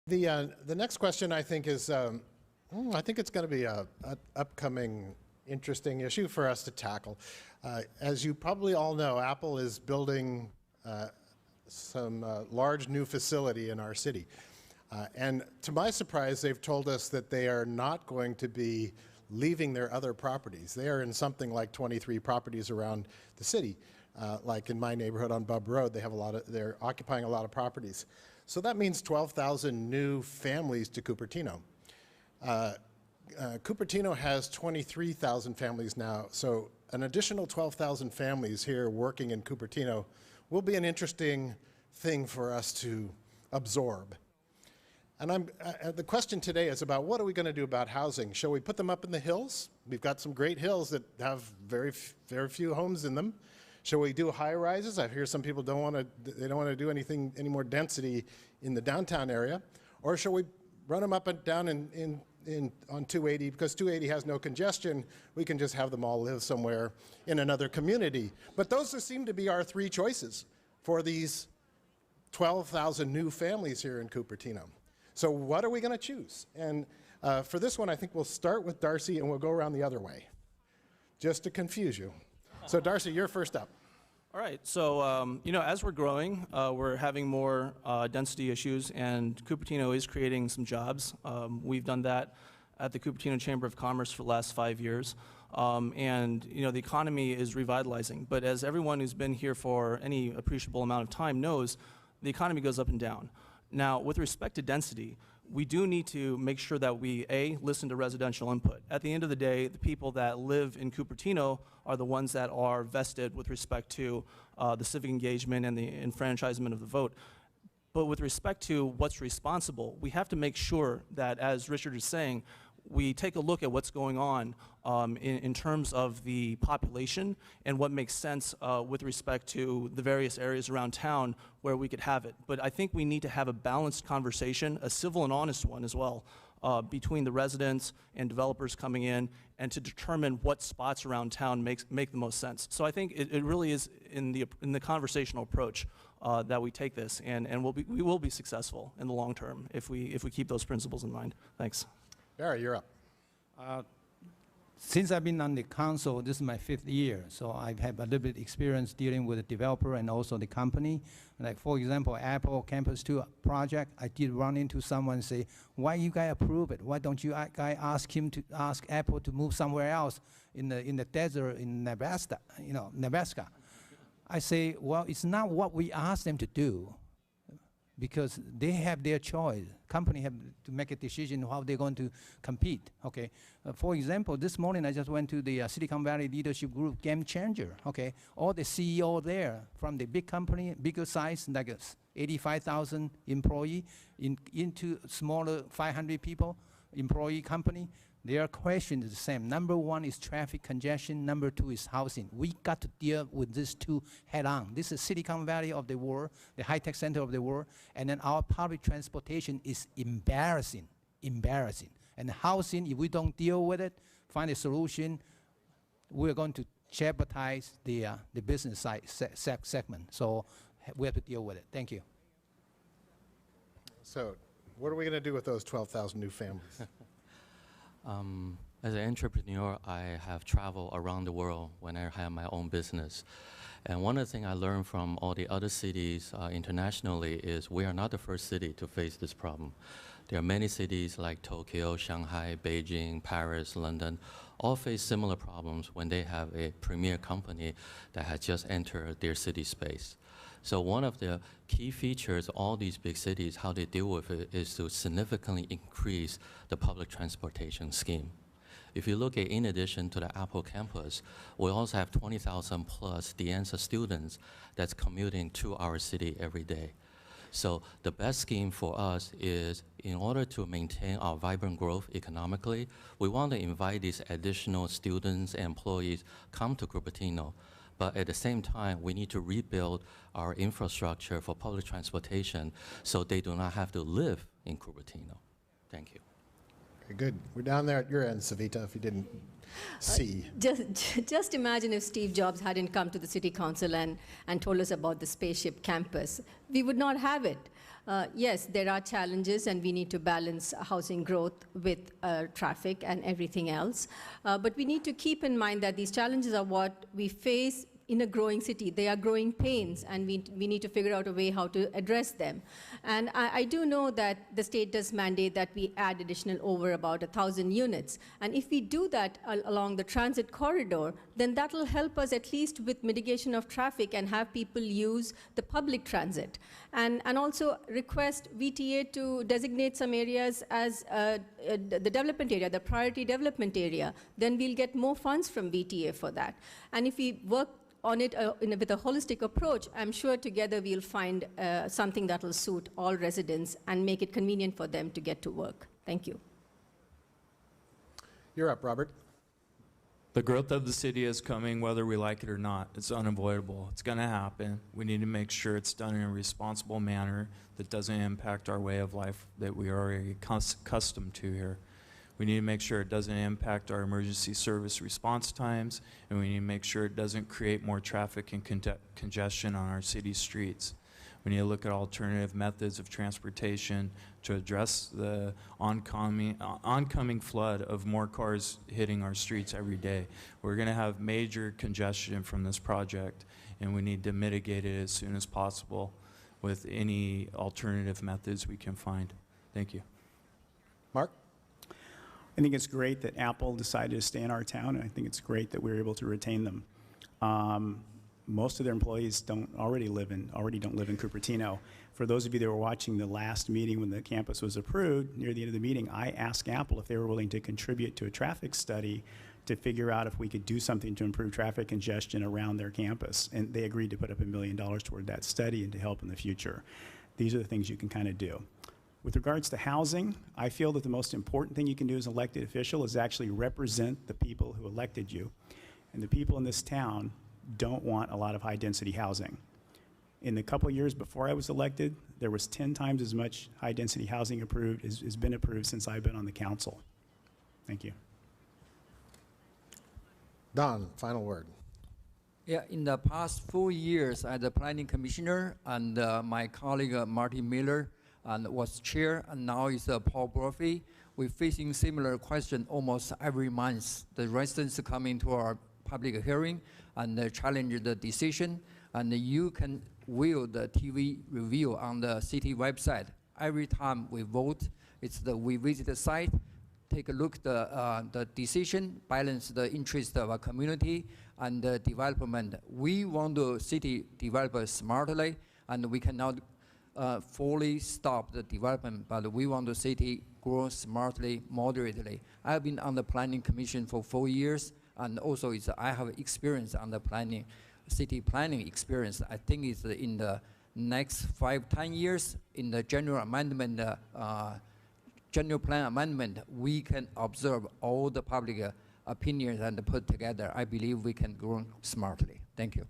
The next question I think is, I think it's going to be an upcoming interesting issue for us to tackle. As you probably all know, Apple is building some large new facility in our city. And to my surprise, they've told us that they are not going to be leaving their other properties. They are in something like 23 properties around the city. Like in my neighborhood on Bub Road, they're occupying a lot of properties. So that means 12,000 new families to Cupertino. Cupertino has 23,000 families now, so an additional 12,000 families here working in Cupertino will be an interesting thing for us to absorb. And the question today is about what are we going to do about housing? Shall we put them up in the hills? We've got some great hills that have very few homes in them. Shall we do high rises? I hear some people don't want to do any more density in the downtown area. Or shall we run them up and down on 280, because 280 has no congestion, we can just have them all live somewhere in another community. But those seem to be our three choices for these 12,000 new families here in Cupertino. So what are we going to choose? And for this one, I think we'll start with Darcy and we'll go around the other way, just to confuse you. So Darcy, you're first up. All right, so as we're growing, we're having more density issues, and Cupertino is creating some jobs. We've done that at the Cupertino Chamber of Commerce for the last 5 years. And the economy is revitalizing, but as everyone who's been here for any appreciable amount of time knows, the economy goes up and down. Now, with respect to density, we do need to make sure that we, A, listen to residential input. At the end of the day, the people that live in Cupertino are the ones that are vested with respect to the civic engagement and the enfranchisement of the vote. But with respect to what's responsible, we have to make sure that, as Richard is saying, we take a look at what's going on in terms of the population and what makes sense with respect to the various areas around town where we could have it. But I think we need to have a balanced conversation, a civil and honest one as well, between the residents and developers coming in, and to determine what spots around town make the most sense. So I think it really is in the conversational approach that we take this, and we will be successful in the long term if we keep those principles in mind. Thanks. Barry, you're up. Since I've been on the council, this is my 5th year, so I have a little bit experience dealing with the developer and also the company. Like, for example, Apple Campus 2 project, I did run into someone say, why you guys approve it? Why don't you guys ask Apple to move somewhere else in the desert in Nebraska, Nebraska? I say, well, it's not what we asked them to do, because they have their choice. Company have to make a decision how they're going to compete, okay? For example, this morning I just went to the Silicon Valley Leadership Group Game Changer, okay? All the CEO there from the big company, bigger size, like 85,000 employee, into smaller 500 people employee company. Their question is the same. Number 1 is traffic congestion. Number 2 is housing. We got to deal with these two head on. This is Silicon Valley of the world, the high-tech center of the world, and then our public transportation is embarrassing. And housing, if we don't deal with it, find a solution, we're going to jeopardize the business side segment. So we have to deal with it. Thank you. So what are we going to do with those 12,000 new families? As an entrepreneur, I have traveled around the world when I had my own business. And one of the things I learned from all the other cities internationally is we are not the first city to face this problem. There are many cities like Tokyo, Shanghai, Beijing, Paris, London, all face similar problems when they have a premier company that has just entered their city space. So one of the key features of all these big cities, how they deal with it, is to significantly increase the public transportation scheme. If you look at, in addition to the Apple campus, we also have 20,000 plus DeAnza students that's commuting to our city every day. So the best scheme for us is, in order to maintain our vibrant growth economically, we want to invite these additional students and employees come to Cupertino. But at the same time, we need to rebuild our infrastructure for public transportation so they do not have to live in Cupertino. Thank you. Very good. We're down there at your end, Savita, if you didn't see. Just imagine if Steve Jobs hadn't come to the City Council and told us about the spaceship campus. We would not have it. Yes, there are challenges, and we need to balance housing growth with traffic and everything else. But we need to keep in mind that these challenges are what we face in a growing city. They are growing pains, and we need to figure out a way how to address them. And I do know that the state does mandate that we add additional over about 1,000 units. And if we do that along the transit corridor, then that will help us at least with mitigation of traffic and have people use the public transit. And also request VTA to designate some areas as the development area, the priority development area. Then we'll get more funds from VTA for that. And if we work on it with a holistic approach, I'm sure together we'll find something that will suit all residents and make it convenient for them to get to work. Thank you. You're up, Robert. The growth of the city is coming whether we like it or not. It's unavoidable. It's going to happen. We need to make sure it's done in a responsible manner that doesn't impact our way of life that we are already accustomed to here. We need to make sure it doesn't impact our emergency service response times, and we need to make sure it doesn't create more traffic and congestion on our city streets. We need to look at alternative methods of transportation to address the oncoming flood of more cars hitting our streets every day. We're going to have major congestion from this project, and we need to mitigate it as soon as possible with any alternative methods we can find. Thank you. Mark? I think it's great that Apple decided to stay in our town, and I think it's great that we were able to retain them. Most of their employees already don't live in Cupertino. For those of you that were watching the last meeting when the campus was approved, near the end of the meeting, I asked Apple if they were willing to contribute to a traffic study to figure out if we could do something to improve traffic congestion around their campus. And they agreed to put up $1 million toward that study and to help in the future. These are the things you can kind of do. With regards to housing, I feel that the most important thing you can do as an elected official is actually represent the people who elected you. And the people in this town don't want a lot of high-density housing. In the couple years before I was elected, there was 10 times as much high-density housing approved as has been approved since I've been on the council. Thank you. Don, final word. Yeah, in the past 4 years as a planning commissioner, and my colleague Martin Miller was chair, and now is Paul Brophy. We're facing similar question almost every month. The residents come into our public hearing and challenge the decision, and you can view the TV review on the city website. Every time we vote, we visit the site, take a look at the decision, balance the interest of our community and the development. We want the city develop smartly, and we cannot fully stop the development, but we want the city grow smartly, moderately. I've been on the planning commission for 4 years, and also I have experience on the city planning experience. I think it's in the next 5-10 years, in the general amendment, general plan amendment, we can observe all the public opinions and put together. I believe we can grow smartly. Thank you.